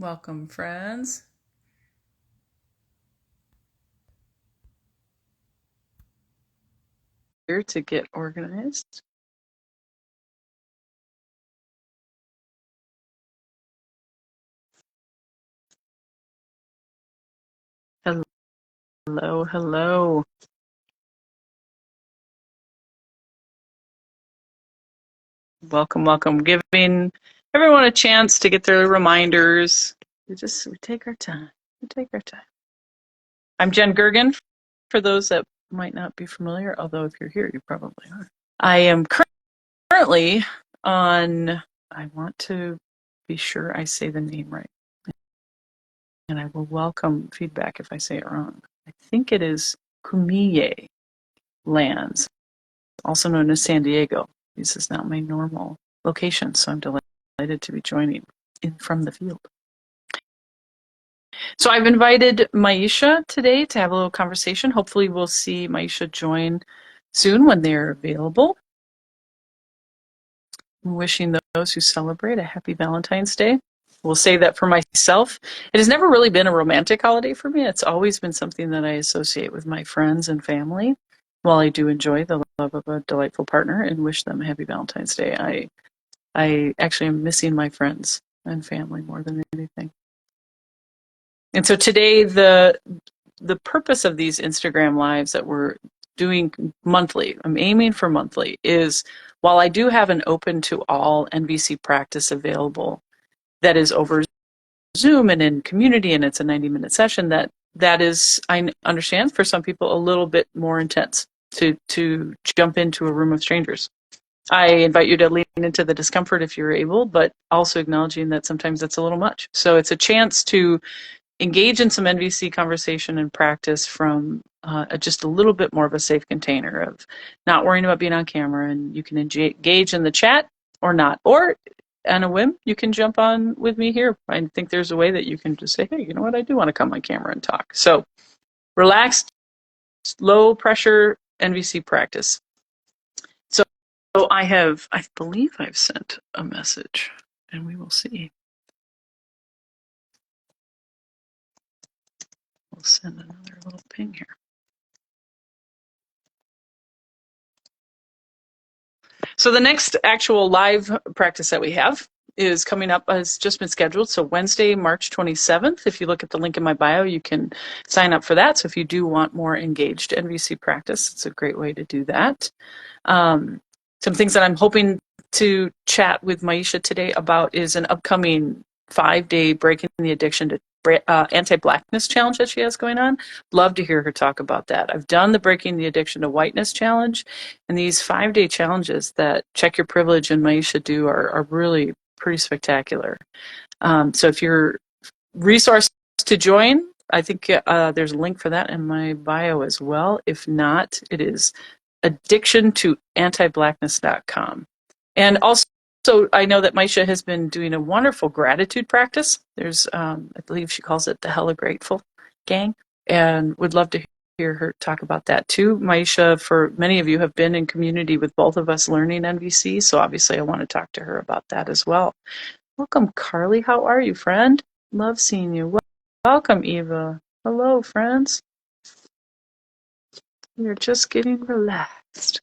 Welcome, friends. Here to get organized. Hello, hello. Welcome, welcome. Giving everyone a chance to get their reminders. We take our time. We take our time. I'm Jen Gergen, for those that might not be familiar, although if you're here, you probably are. I am currently on, I want to be sure I say the name right, and I will welcome feedback if I say it wrong. I think it is Kumiye lands, also known as San Diego. This is not my normal location, so I'm delighted to be joining from the field. So I've invited myisha today to have a little conversation. Hopefully we'll see myisha join soon when they're available. I'm wishing those who celebrate a happy Valentine's Day. We'll say that for myself. It has never really been a romantic holiday for me. It's always been something that I associate with my friends and family. While I do enjoy the love of a delightful partner and wish them a happy Valentine's Day, I actually am missing my friends and family more than anything. And so today, the purpose of these Instagram lives that we're doing monthly, I'm aiming for monthly, is while I do have an open to all NVC practice available that is over Zoom and in community, and it's a 90-minute session, that is, I understand, for some people a little bit more intense to jump into a room of strangers. I invite you to lean into the discomfort if you're able, but also acknowledging that sometimes that's a little much. So it's a chance to engage in some NVC conversation and practice from just a little bit more of a safe container of not worrying about being on camera, and you can engage in the chat or not. Or on a whim, you can jump on with me here. I think there's a way that you can just say, hey, you know what, I do want to come on camera and talk. So relaxed, low pressure NVC practice. So I believe I've sent a message, and we will see. We'll send another little ping here. So the next actual live practice that we have is coming up, has just been scheduled. So Wednesday, March 27th. If you look at the link in my bio, you can sign up for that. So if you do want more engaged NVC practice, it's a great way to do that. Some things that I'm hoping to chat with myisha today about is an upcoming 5-day Breaking the Addiction to Anti-Blackness challenge that she has going on. Love to hear her talk about that. I've done the Breaking the Addiction to Whiteness challenge, and these 5-day challenges that Check Your Privilege and myisha do are really pretty spectacular. So if you're resourced to join, I think there's a link for that in my bio as well. If not, it is addictiontoantiblackness.com. And also, I know that myisha has been doing a wonderful gratitude practice. There's, I believe she calls it the Hella Grateful Gang, and would love to hear her talk about that too. myisha, for many of you, have been in community with both of us learning NVC, so obviously I want to talk to her about that as well. Welcome, Carly. How are you, friend? Love seeing you. Welcome, Eva. Hello, friends. We're just getting relaxed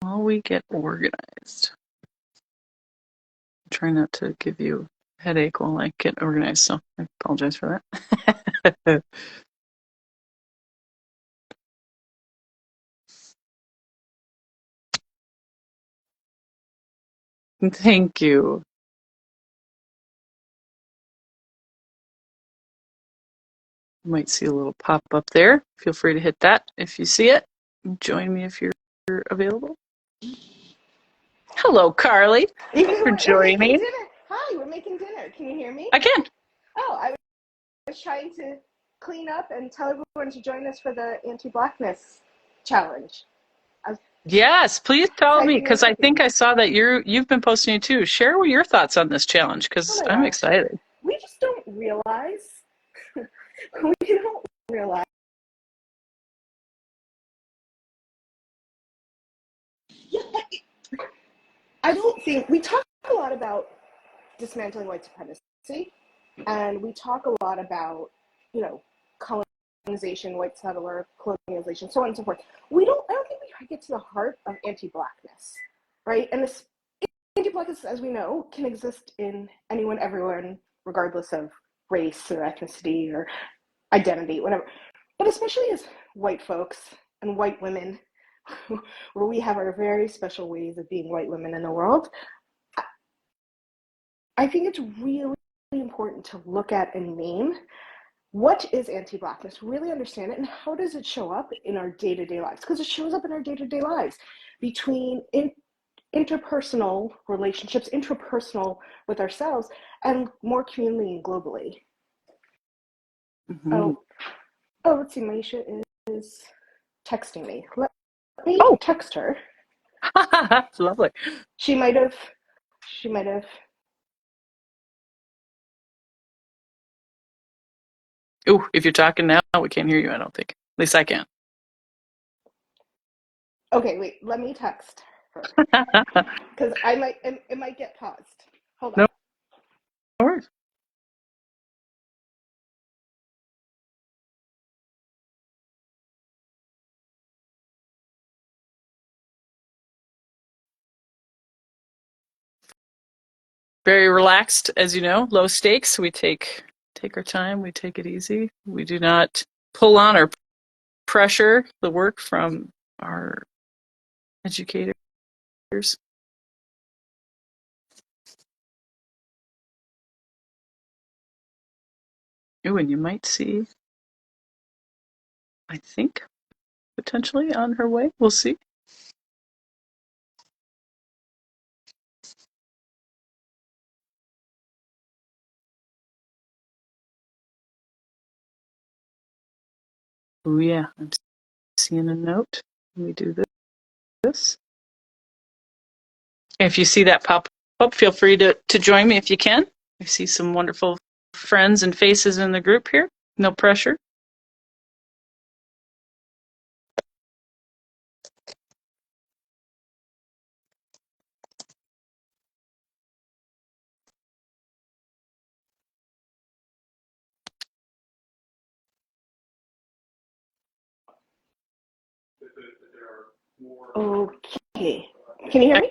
while we get organized. I'm trying not to give you a headache while I get organized, so I apologize for that. Thank you. You might see a little pop up there. Feel free to hit that if you see it. Join me if you're available. Hello, Carly. Thanks for joining. Hi, we're making dinner. Can you hear me? I can. Oh, I was trying to clean up and tell everyone to join us for the anti-blackness challenge. Yes, please tell me, because I think I saw that you've been posting it too. Share your thoughts on this challenge, because I'm excited. We just don't realize. We don't realize. Yeah, I don't think we talk a lot about dismantling white supremacy, and we talk a lot about, you know, colonization, white settler, colonialization, so on and so forth. I don't think we get to the heart of anti-Blackness, right? And this anti-Blackness, as we know, can exist in anyone, everyone, regardless of race or ethnicity or identity, whatever. But especially as white folks and white women, where we have our very special ways of being white women in the world, I think it's really important to look at and name what is anti-Blackness, really understand it, and how does it show up in our day-to-day lives? Because it shows up in our day-to-day lives between interpersonal relationships, intrapersonal with ourselves, and more communally and globally. Mm-hmm. Let's see, myisha is texting me. Let me Oh, text her. lovely. She might have. Ooh, if you're talking now, we can't hear you, I don't think. At least I can't. Okay, wait. Let me text her because it might get paused. Hold on. No worries. Very relaxed, as you know, low stakes. We take our time, we take it easy. We do not pull on or pressure the work from our educators. Ooh, and you might see, I think, potentially on her way. We'll see. Oh yeah, I'm seeing a note. We do this. If you see that pop up, feel free to join me if you can. I see some wonderful friends and faces in the group here. No pressure. Okay. Can you hear me?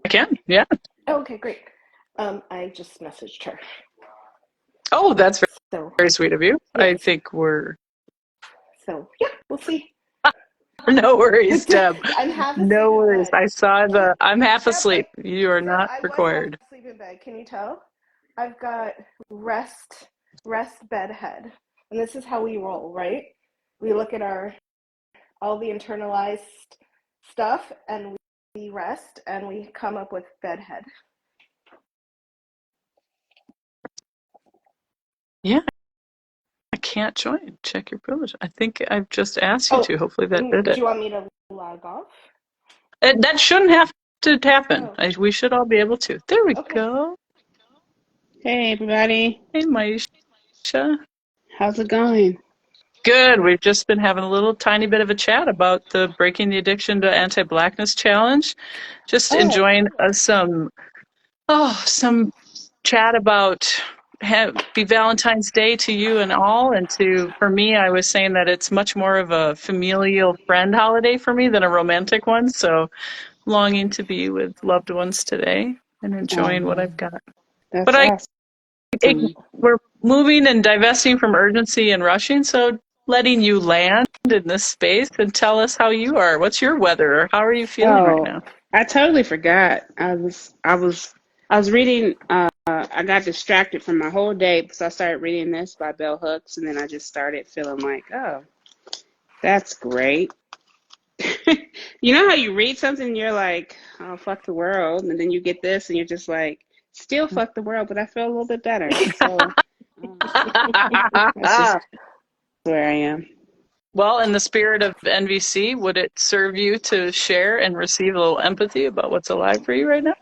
I can, yeah. Okay, great. I just messaged her. Oh, that's So very sweet of you. I yes. think we're So yeah, we'll see. no worries, Deb. I'm half asleep No in worries. bed. I saw I'm half Yep. asleep. You are So not I was half required. asleep in bed. Can you tell? I've got rest, bed, head, and this is how we roll, right? We look at all the internalized stuff, and we rest, and we come up with bed, head. Yeah, I can't join. Check your privilege. I think I've just asked you Oh, to. Hopefully that did do it. you want me to log off? That shouldn't have to happen. Oh, We should all be able to. There we okay. go. Hey, everybody. Hey, myisha. How's it going? Good. We've just been having a little tiny bit of a chat about the Breaking the Addiction to Anti-Blackness Challenge. Just Oh, enjoying some chat about Happy Valentine's Day to you and all. And for me, I was saying that it's much more of a familial friend holiday for me than a romantic one. So longing to be with loved ones today and enjoying what Oh, I've got. But that's awesome. we're moving and divesting from urgency and rushing. So letting you land in this space and tell us how you are. What's your weather? Or how are you feeling right Oh, now? I totally forgot. I was reading. I got distracted from my whole day because I started reading this by Bell Hooks, and then I just started feeling like, oh, that's great. You know how you read something, and you're like, oh, fuck the world, and then you get this, and you're just like, still fuck the world, but I feel a little bit better. So that's just where I am. Well, in the spirit of NVC, would it serve you to share and receive a little empathy about what's alive for you right now?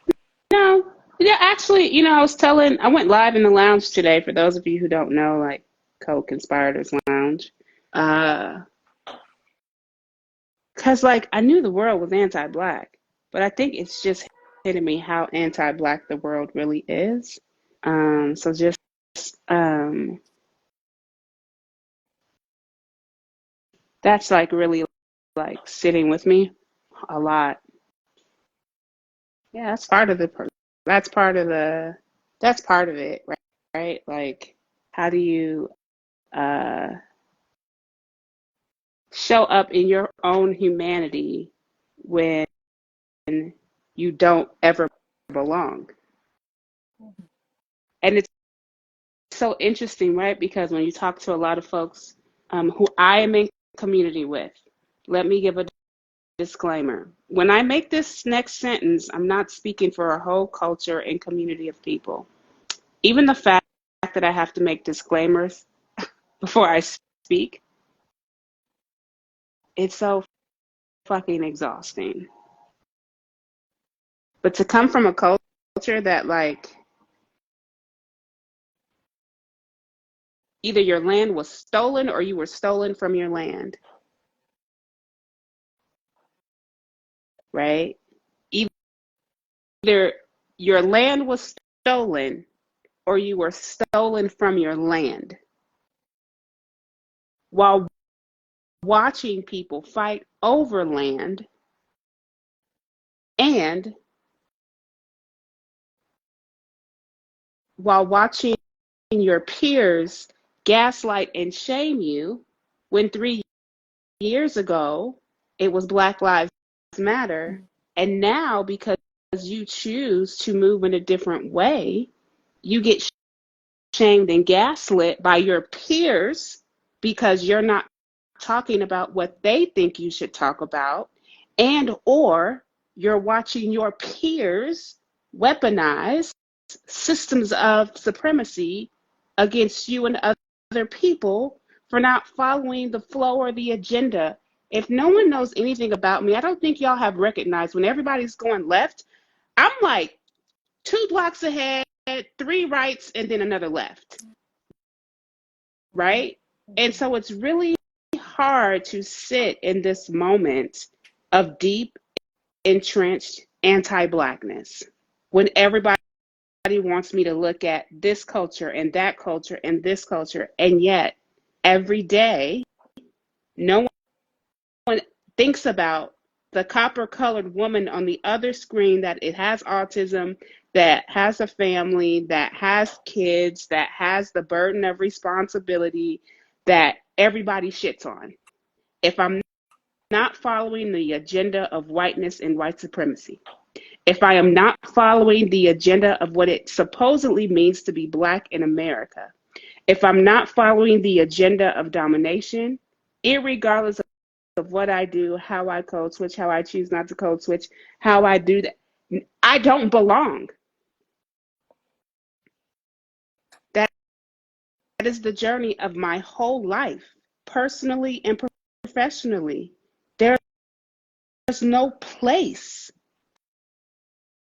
No, yeah, actually, I went live in the lounge today for those of you who don't know, like Co-Conspirators Lounge. Uh, 'Cause like I knew the world was anti-black, but I think it's just hitting me how anti-Black the world really is. So just um, that's like really like sitting with me a lot. Yeah, that's part of the that's part of it, right? Right? Like, how do you uh, show up in your own humanity when you don't ever belong? And it's so interesting, right? Because when you talk to a lot of folks who I am in community with, let me give a disclaimer. When I make this next sentence, I'm not speaking for a whole culture and community of people. Even the fact that I have to make disclaimers before I speak, it's so fucking exhausting. But to come from a culture that, like, either your land was stolen or you were stolen from your land, right? Either your land was stolen or you were stolen from your land, while watching people fight over land and while watching your peers gaslight and shame you when 3 years ago it was Black Lives Matter. And now, because you choose to move in a different way, you get shamed and gaslit by your peers because you're not talking about what they think you should talk about, and or you're watching your peers weaponize systems of supremacy against you and other people for not following the flow or the agenda. If no one knows anything about me, I don't think y'all have recognized when everybody's going left, I'm like 2 blocks ahead, 3 rights, and then another left, right? And so it's really hard to sit in this moment of deep, entrenched anti-Blackness when everybody wants me to look at this culture and that culture and this culture, and yet every day no one thinks about the copper colored woman on the other screen that it has autism, that has a family, that has kids, that has the burden of responsibility that everybody shits on. If I'm not following the agenda of whiteness and white supremacy, if I am not following the agenda of what it supposedly means to be Black in America, if I'm not following the agenda of domination, irregardless of what I do, how I code switch, how I choose not to code switch, how I do that, I don't belong. That is the journey of my whole life, personally and professionally. There's no place.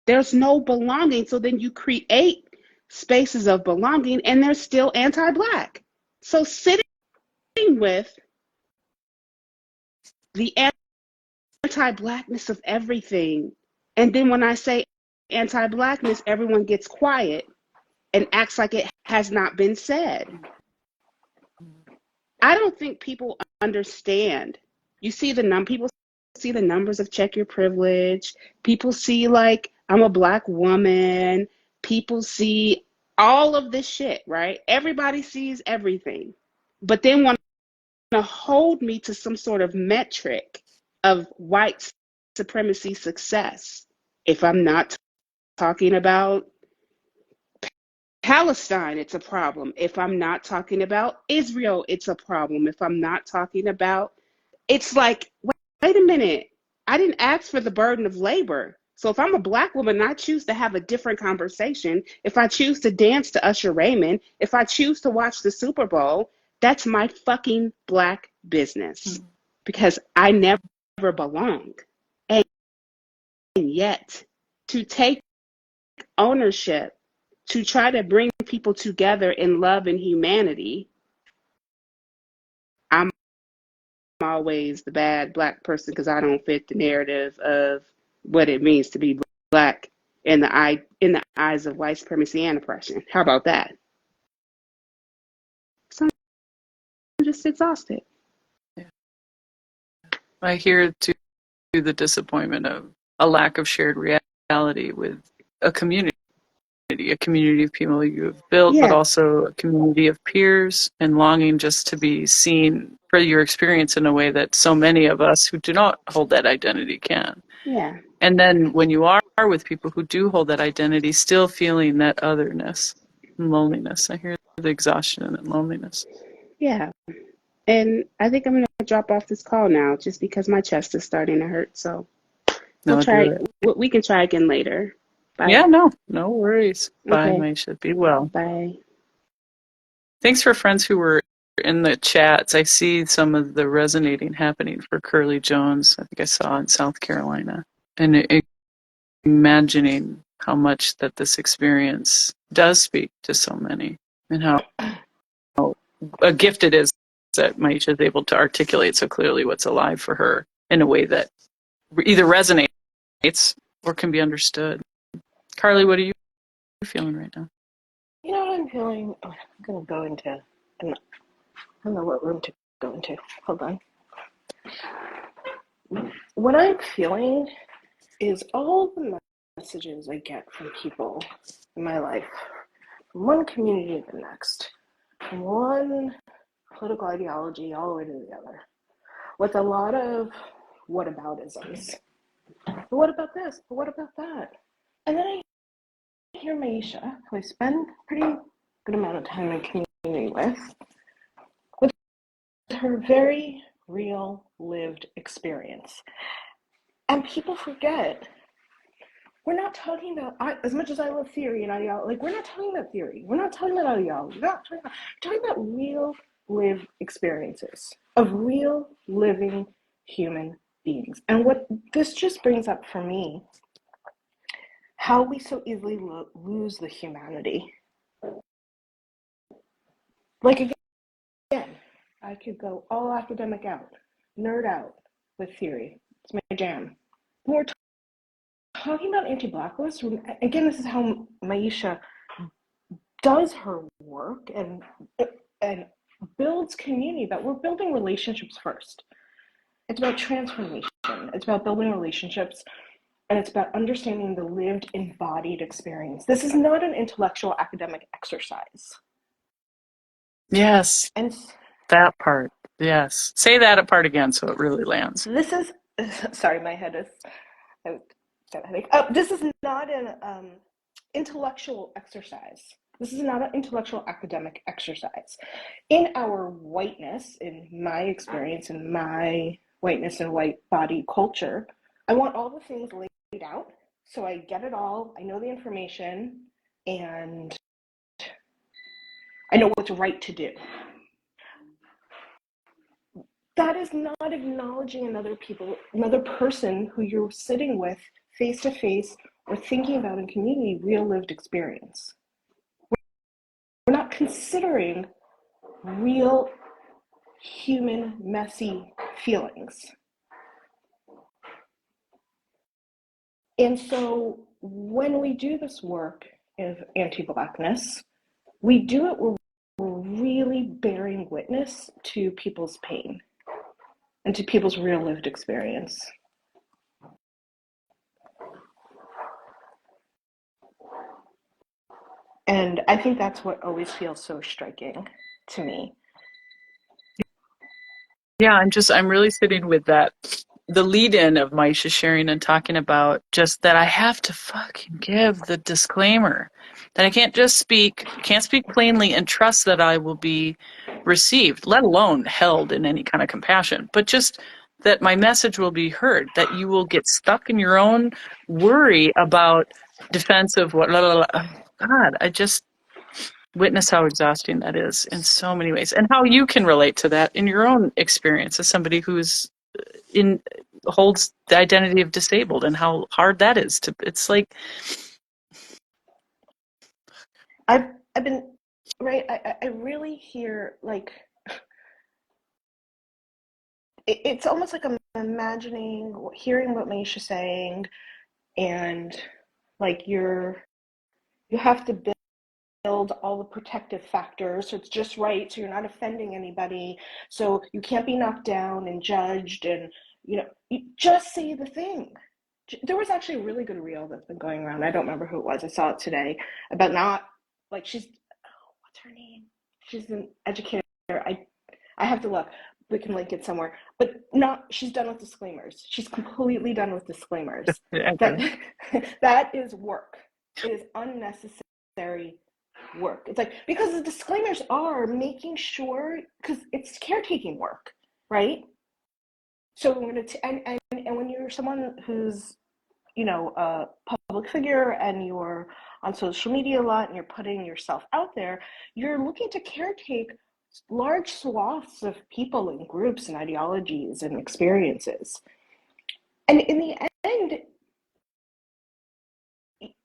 There's no belonging. So then you create spaces of belonging and they're still anti-Black. So sitting with the anti-Blackness of everything. And then when I say anti-Blackness, everyone gets quiet and acts like it has not been said. I don't think people understand. You see people see the numbers of check your privilege. People see like I'm a Black woman. People see all of this shit, right? Everybody sees everything. But then want to hold me to some sort of metric of white supremacy success. If I'm not talking about Palestine, it's a problem. If I'm not talking about Israel, it's a problem. If I'm not talking about, it's like, wait a minute. I didn't ask for the burden of labor. So if I'm a Black woman and I choose to have a different conversation, if I choose to dance to Usher Raymond, if I choose to watch the Super Bowl, that's my fucking Black business because I never belong. And yet, to take ownership, to try to bring people together in love and humanity, I'm always the bad Black person because I don't fit the narrative of what it means to be Black in the eyes of white supremacy and oppression. How about that? So I'm just exhausted. Yeah. I hear too the disappointment of a lack of shared reality with a community of people you have built, but Yeah, also a community of peers, and longing just to be seen for your experience in a way that so many of us who do not hold that identity can. yeah, And then when you are with people who do hold that identity, still feeling that otherness and loneliness. I hear the exhaustion and loneliness. yeah. And I think I'm gonna drop off this call now just because my chest is starting to hurt. So we'll No, do try. it. We can try again later. Bye. Yeah, no worries. Bye, Okay. Myisha. Be well. Bye. Thanks for friends who were in the chats. I see some of the resonating happening for Curly Jones. I think I saw in South Carolina. And imagining how much that this experience does speak to so many, and how a gift it is that Myisha is able to articulate so clearly what's alive for her in a way that either resonates or can be understood. Carly, what are you feeling right now? You know what I'm feeling? Oh, I'm going to go into, I don't know what room to go into. Hold on. What I'm feeling is all the messages I get from people in my life, from one community to the next, from one political ideology all the way to the other, with a lot of whataboutisms. But what about this? But what about that? And then I hear myisha, who I spend a pretty good amount of time in community with her very real lived experience. And people forget, we're not talking about, as much as I love theory and ideology, like, we're not talking about theory. We're not talking about ideology. We're talking about real lived experiences of real living human beings. And what this just brings up for me, how we so easily lose the humanity. Like, again, I could go all academic out, nerd out with theory. It's my jam. When we're talking about anti-Blackness, again, this is how myisha does her work and builds community, that we're building relationships first. It's about transformation. It's about building relationships, and it's about understanding the lived, embodied experience. This is not an intellectual academic exercise. Yes, And that part. Yes. Say that part again so it really lands. this is, sorry, my head is, I've got a headache. This is not an intellectual exercise. This is not an intellectual academic exercise. In our whiteness, in my experience, in my whiteness and white body culture, I want all the things laid out so I get it all, I know the information, and I know what's right to do. That is not acknowledging another person who you're sitting with face to face or thinking about in community, real lived experience. We're not considering real human messy feelings. And so when we do this work of anti-Blackness, we do it where we're really bearing witness to people's pain and to people's real lived experience. And I think that's what always feels so striking to me. Yeah, I'm really sitting with that. The lead in of Myisha sharing and talking about just that I have to fucking give the disclaimer that I can't speak plainly and trust that I will be received, let alone held in any kind of compassion, but just that my message will be heard, that you will get stuck in your own worry about defensive what, blah, blah, blah. Oh, God, I just witness how exhausting that is in so many ways, and how you can relate to that in your own experience as somebody who's in holds the identity of disabled, and how hard that is to. It's like I've been right. I really hear, like, it's almost like I'm imagining, hearing what Maisha's saying, and Like you have to build all the protective factors so it's just right, so you're not offending anybody, so you can't be knocked down and judged, and you just say the thing. There was actually a really good reel that's been going around. I don't remember who it was. I saw it today about not like she's what's her name? She's an educator. I have to look. We can link it somewhere. But not she's done with disclaimers. She's completely done with disclaimers. That Okay. that is work. It is unnecessary work. It's like because the disclaimers are making sure because it's caretaking work, right? So and when you're someone who's a public figure and you're on social media a lot and you're putting yourself out there, you're looking to caretake large swaths of people and groups and ideologies and experiences. And in the end,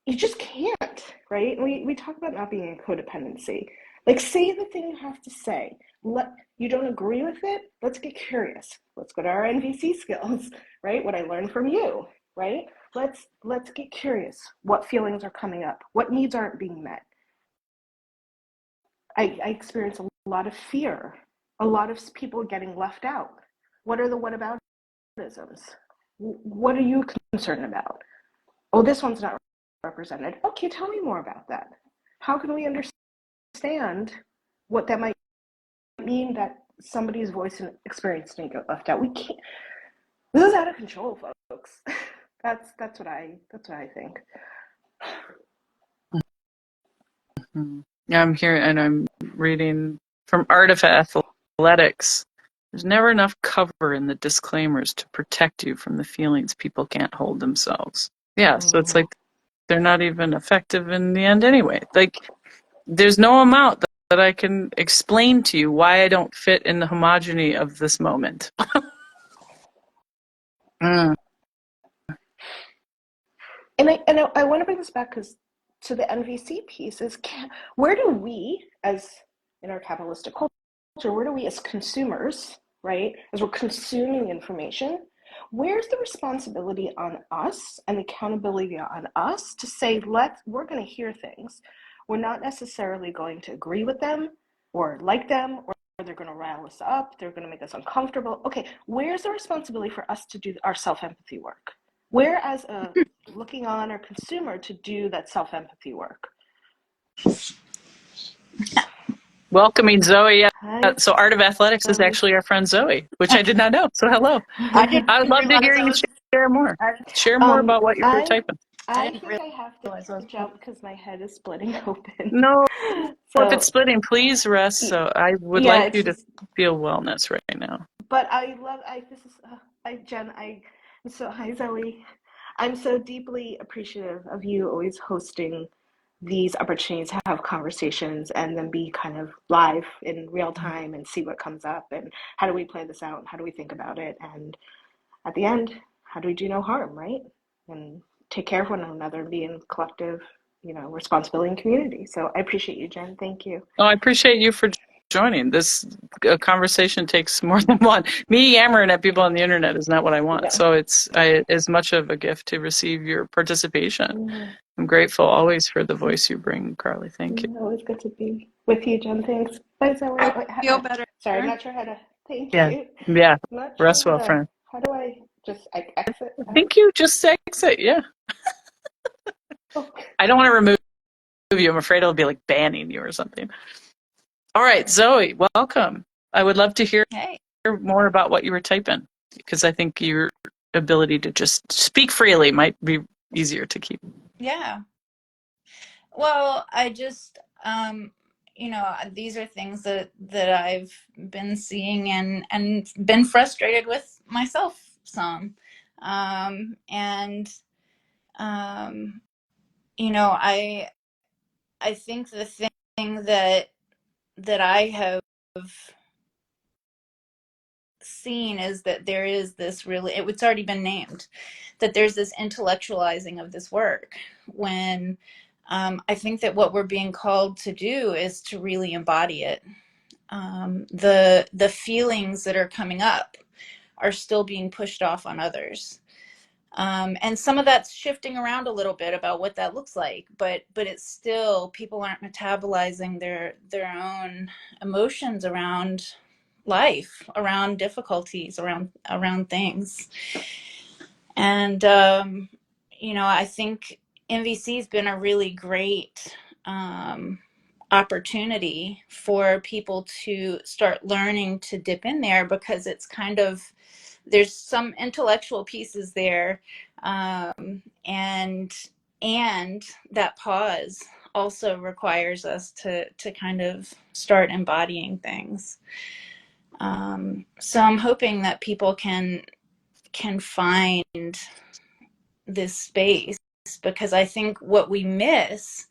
you just can't, right? We talk about not being in codependency. Like, say the thing you have to say. You don't agree with it? Let's get curious. Let's go to our NVC skills, right? What I learned from you, right? Let's get curious. What feelings are coming up? What needs aren't being met? I experience a lot of fear, a lot of people getting left out. What are the whataboutisms? What are you concerned about? Oh, this one's not represented. Okay, tell me more about that. How can we understand what that might mean that somebody's voice and experience didn't get left out? We can't. This is out of control, folks. That's what I think. Yeah, I'm here and I'm reading from Art of Athletics. There's never enough cover in the disclaimers to protect you from the feelings people can't hold themselves. Yeah, so it's like they're not even effective in the end anyway. Like, there's no amount that I can explain to you why I don't fit in the homogeny of this moment. Mm. And I want to bring this back because to the NVC piece is where do we, as in our capitalistic culture, where do we as consumers, right, as we're consuming information, where's the responsibility on us and the accountability on us to say, we're going to hear things. We're not necessarily going to agree with them or like them, or they're going to rile us up. They're going to make us uncomfortable. Okay, where's the responsibility for us to do our self-empathy work? Where as a looking on or consumer to do that self-empathy work? Welcoming Zoe. Hi, So Art of Athletics is Zoe. actually our friend Zoe, which I did not know. So hello. I didn't I would love to realize hear I you was. share more. I, Share more about what you're I typing. I I didn't think I have to realize I was. jump because my head is splitting open. No, if it's So splitting, please rest. So I would yeah, like it's you to just. feel wellness right now. But I love. This is. Jen. Hi Zoe. I'm so deeply appreciative of you always hosting these opportunities to have conversations and then be kind of live in real time and see what comes up and how do we play this out and how do we think about it, and at the end, how do we do no harm, right? And take care of one another and be in collective, responsibility and community. So I appreciate you, Jen. Thank you. Oh, I appreciate you for joining. This conversation takes more than one. Me yammering at people on the internet is not what I want. Yeah. So it's as much of a gift to receive your participation. Yeah. I'm grateful always for the voice you bring, Carly. Thank you. Always good to be with you, Jen. Thanks. Bye, Zoe. I feel better. Sorry, I'm not sure how to. Thank Yeah. you. Yeah. I'm not sure Rest well, friend. how do I just exit out? Thank you. Just exit. Yeah. Oh. I don't want to remove you. I'm afraid it'll be like banning you or something. All right, Zoe, welcome. I would love to hear Hey. more about what you were typing because I think your ability to just speak freely might be easier to keep. Yeah. Well, I just, these are things that I've been seeing and been frustrated with myself some. And, I think the thing that I have seen is that there is this it's already been named, that there's this intellectualizing of this work when I think that what we're being called to do is to really embody it. The feelings that are coming up are still being pushed off on others. And some of that's shifting around a little bit about what that looks like, but it's still, people aren't metabolizing their own emotions around life, around difficulties, around things. And I think MVC has been a really great opportunity for people to start learning to dip in there, because it's kind of, there's some intellectual pieces there, and that pause also requires us to kind of start embodying things. So I'm hoping that people can find this space, because I think what we miss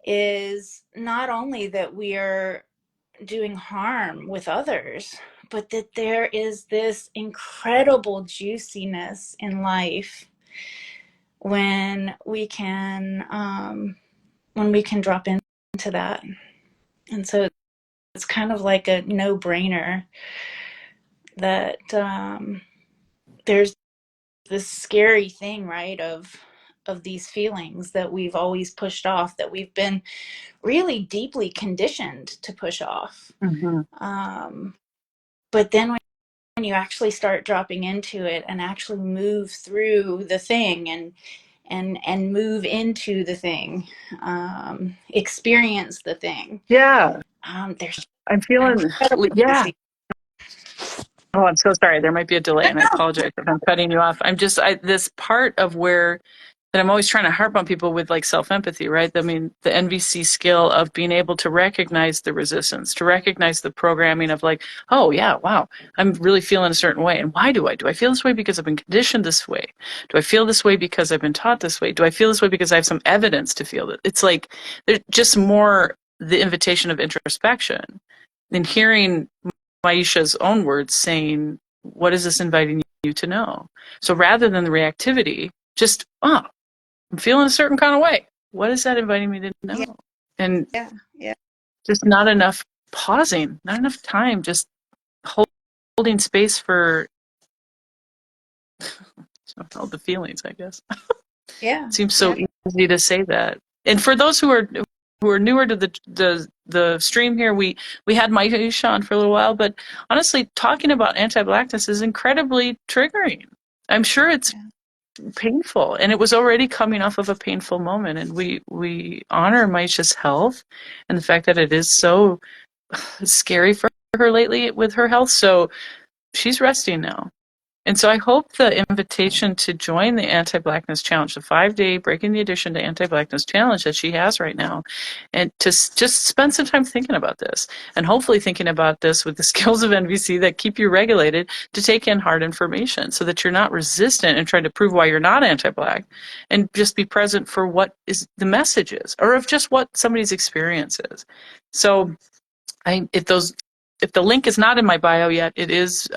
is not only that we are doing harm with others, but that there is this incredible juiciness in life when we can drop into that. And so it's kind of like a no-brainer that there's this scary thing, right, of these feelings that we've always pushed off, that we've been really deeply conditioned to push off. But then when you actually start dropping into it and actually move through the thing and move into the thing, experience the thing. Yeah. There's I'm feeling, yeah. easy. Oh, I'm so sorry. There might be a delay, and I apologize if I'm cutting you off. This part of where that I'm always trying to harp on people with, like, self-empathy, right? I mean, the NVC skill of being able to recognize the resistance, to recognize the programming of, like, oh yeah, wow, I'm really feeling a certain way. And why do I feel this way because I've been conditioned this way? Do I feel this way because I've been taught this way? Do I feel this way because I have some evidence to feel that? It's like, there's just more the invitation of introspection than hearing myisha's own words saying, what is this inviting you to know? So rather than the reactivity, just, oh, I'm feeling a certain kind of way. What is that inviting me to know? Yeah. And Yeah. just not enough pausing, not enough time, just holding space for all the feelings, I guess. Yeah. It seems so easy to say that. And for those who are newer to the stream here, we had myisha on for a little while, but honestly, talking about anti-blackness is incredibly triggering. I'm sure it's painful, and it was already coming off of a painful moment, and we honor myisha's health and the fact that it is so scary for her lately with her health. So she's resting now. And so I hope the invitation to join the Anti-Blackness Challenge, the 5-day Breaking the Addiction to Anti-Blackness Challenge that she has right now, and to just spend some time thinking about this, and hopefully thinking about this with the skills of NVC that keep you regulated to take in hard information so that you're not resistant and trying to prove why you're not anti-Black, and just be present for what is the message is, or of just what somebody's experience is. So if the link is not in my bio yet, it is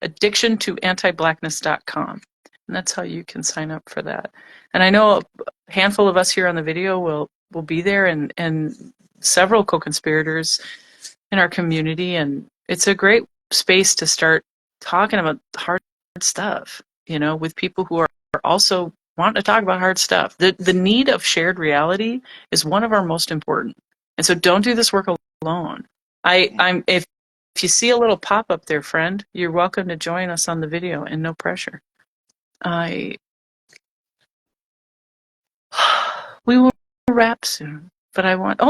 addictiontoantiblackness.com. And that's how you can sign up for that. And I know a handful of us here on the video will be there, and several co-conspirators in our community. And it's a great space to start talking about hard stuff, with people who are also wanting to talk about hard stuff. The need of shared reality is one of our most important. And so don't do this work alone. If you see a little pop-up there, friend, you're welcome to join us on the video, and no pressure. We will wrap soon, but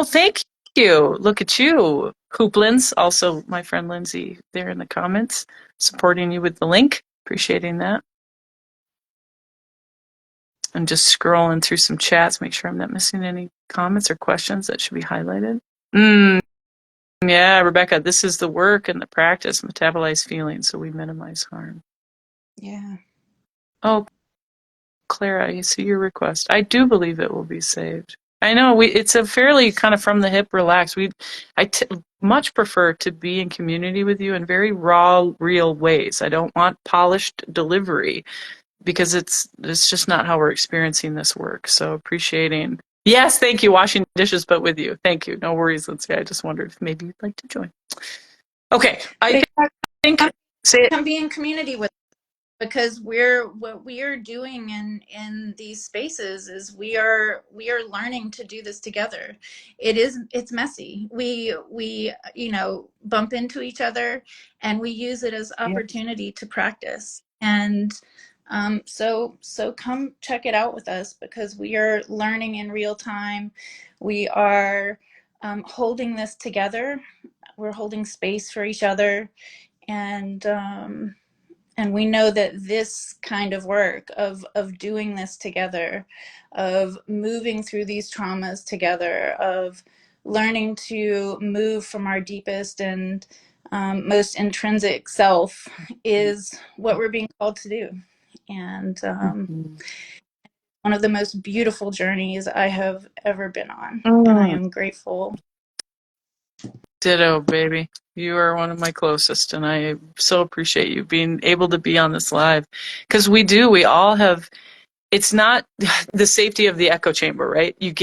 thank you. Look at you. Hooplins, also my friend Lindsay there in the comments, supporting you with the link. Appreciating that. I'm just scrolling through some chats, make sure I'm not missing any comments or questions that should be highlighted. Yeah, Rebecca, this is the work and the practice, metabolize feelings so we minimize harm. Yeah. Oh, Clara, I see your request. I do believe it will be saved. I know it's a fairly kind of from the hip relax. I much prefer to be in community with you in very raw, real ways. I don't want polished delivery because it's just not how we're experiencing this work. So appreciating. Yes, thank you. Washing dishes, but with you. Thank you. No worries, Lindsay. I just wondered if maybe you'd like to join. Okay, I think say it. Come be in community with because what we are doing in these spaces is we are learning to do this together. It's messy. We bump into each other, and we use it as Yeah. opportunity to practice. And so come check it out with us, because we are learning in real time. We are holding this together. We're holding space for each other. And we know that this kind of work of doing this together, of moving through these traumas together, of learning to move from our deepest and most intrinsic self, is what we're being called to do. And Mhm. one of the most beautiful journeys I have ever been on, and I Mm. am grateful. Ditto, baby. You are one of my closest, and I so appreciate you being able to be on this live. Because we all have, it's not the safety of the echo chamber, right? You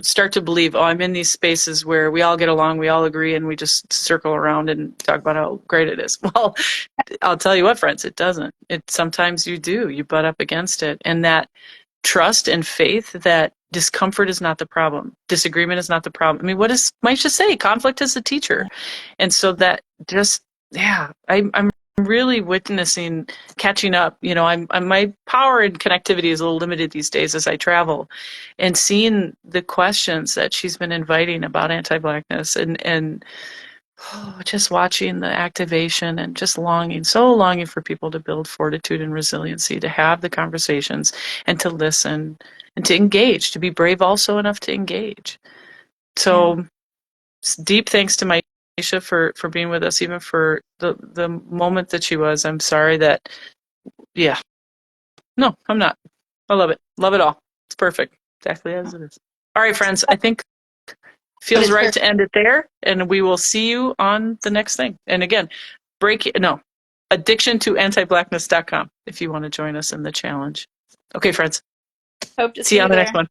start to believe, oh, I'm in these spaces where we all get along, we all agree, and we just circle around and talk about how great it is. Well, I'll tell you what, friends, it doesn't. Sometimes you butt up against it. And that trust and faith that discomfort is not the problem. Disagreement is not the problem. I mean, what does myisha say? Conflict is a teacher. And so that just, yeah, I'm really witnessing, catching up. My power and connectivity is a little limited these days as I travel, and seeing the questions that she's been inviting about anti-Blackness, and just watching the activation, and just so longing for people to build fortitude and resiliency, to have the conversations and to listen and to engage, to be brave also enough to engage. Yeah. So deep thanks to myisha for being with us, even for the moment that she was. I'm sorry that, yeah, no, I'm not. I love it. Love it all. It's perfect. Exactly as it is. All right, friends, I think But feels it's right perfect. to end it there, and we will see you on the next thing. And again, addiction to antiblackness.com if you want to join us in the challenge. Okay, friends, Hope to see you see on you the next there. one.